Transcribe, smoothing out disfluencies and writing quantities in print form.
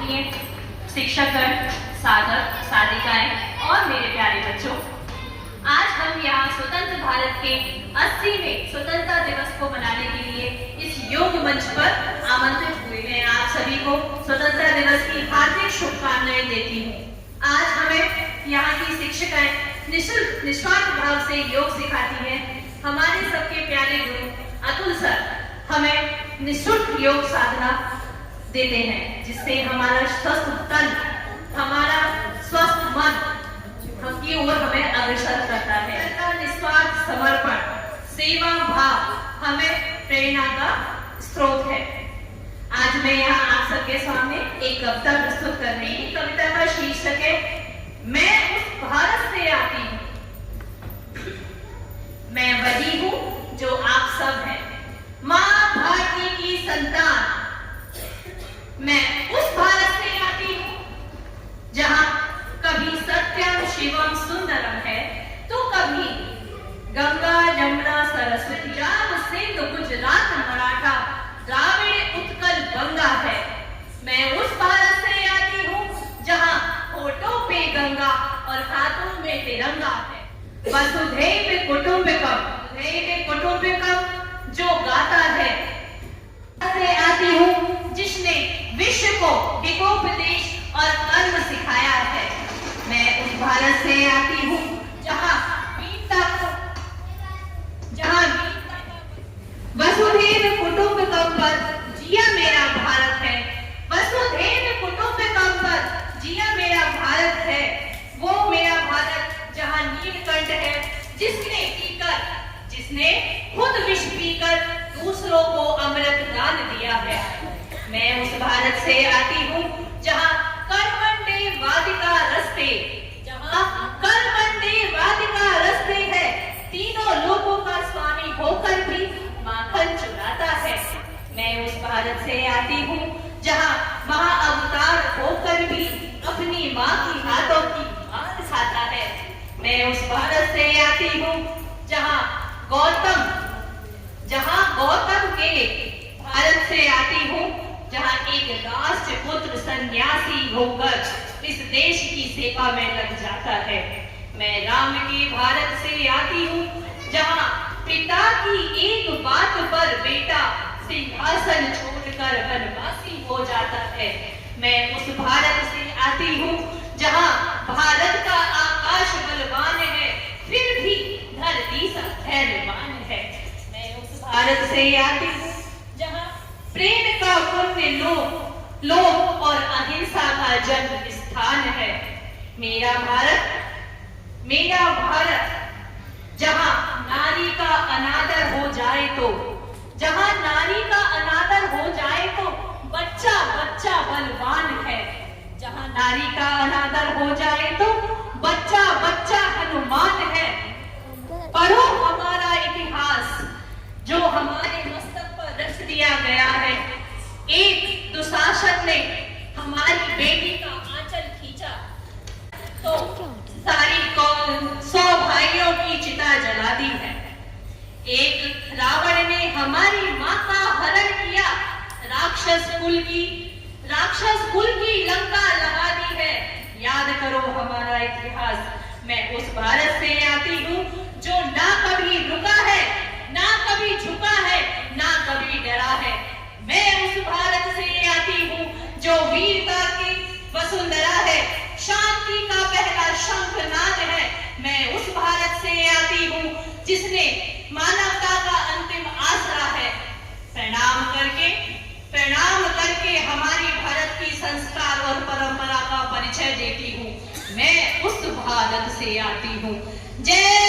आदरणीय शिक्षकगण, साधक साधिकाएं और मेरे प्यारे बच्चों, आज हम यहाँ स्वतंत्र भारत के 80वें स्वतंत्रता दिवस को मनाने के लिए इस योग मंच पर आमंत्रित हुए हैं। आप सभी को स्वतंत्रता दिवस की हार्दिक शुभकामनाएं देती हूँ। आज हमें यहाँ की शिक्षिकाएं निःशुल्क निस्वार्थ भाव से योग सिखाती हैं। हमारे सबके प्यारे गुरु अतुल सर हमें निःशुल्क योग साधना देते हैं, जिससे हमारा स्वस्थ तन, हमारा स्वस्थ मन की ओर हमें अग्रसर करता है। निस्वार्थ समर्पण, सेवा भाव हमें प्रेरणा का स्रोत है। आज मैं यहाँ आप सबके सामने एक कविता प्रस्तुत कर रही हूँ। कविता का शीर्षक है मैं उस भारत से आती हूँ। मैं वही हूँ जो आप सब हैं, माँ भारती की संतान। मैं उस भारत से आती हूँ जहाँ कभी सत्यम शिवम सुंदरम है तो कभी गंगा यमुना सरस्वती राम सिंधु गुजरात मराठा द्राविड़ उत्कल गंगा है। मैं उस भारत से आती हूँ जहाँ होठों पे गंगा और हाथों में तिरंगा है। वसुधैव कुटुंबकम जो गाता है। से आती हूँ जिसने विश्व को विकोपदेश और कर्म सिखाया है। मैं उस भारत से आती हूँ जहाँ वसुधैव कुटुंबकम पर जिया मेरा भारत है। वसुधैव कुटुंबकम पर जिया मेरा भारत है। वो मेरा भारत जहाँ नीलकंठ है, जिसने खुद विष पीकर दूसरों को अमृत दान दिया है। मैं उस भारत से आती हूँ जहाँ कर्मण्य वादिका रस्ते है। तीनों लोगों का स्वामी होकर भी माखन चुराता है। मैं उस भारत से आती हूँ जहाँ महाअवतार होकर भी अपनी माँ की हाथों की मान खाता है। मैं उस भारत से आती हूँ जहाँ गौतम के भारत से आती हूँ जहाँ एक राष्ट्रपुत्र सन्यासी होकर इस देश की सेवा में लग जाता है। मैं राम के भारत से आती हूँ जहाँ पिता की एक बात पर बेटा सिंहासन छोड़कर वनवासी हो जाता है। मैं उस भारत से आती हूँ जहाँ भारत का आकाश बलवान है, फिर भी धरती सा धैर्यवान है। मैं उस भारत से आती हूँ जहाँ प्रेम का पुण्य लोभ और अहिंसा का जन्म स्थान है। मेरा भारत जहाँ नारी का अनादर हो जाए तो बच्चा बलवान है। जहाँ नारी का अनादर हो जाए तो बच्चा हनुमान है। पढ़ो हमारा इतिहास जो हमारे मस्तक पर रच दिया गया है। एक दुशासन ने हमारी बेटी का आंचल खींचा तो सारी कौम 100 भाइयों की चिता जला दी है। एक रावण ने हमारी माँ का हरण किया, राक्षस कुल की लंका लगा दी है। याद करो हमारा इतिहास। मैं उस भारत से आती हूँ जो ना कभी रुका है, ना कभी झुका है, ना कभी डरा है। मैं उस भारत से आती हूँ जो वीरता की वसुंधरा है, शांति का पहला शंखनाद है। मैं उस भारत से आती हूँ जिसने मानवता का अंतिम आसरा है। प्रणाम करके हमारी भारत की संस्कार और परंपरा का परिचय देती हूँ। मैं उस भारत से आती हूँ। जय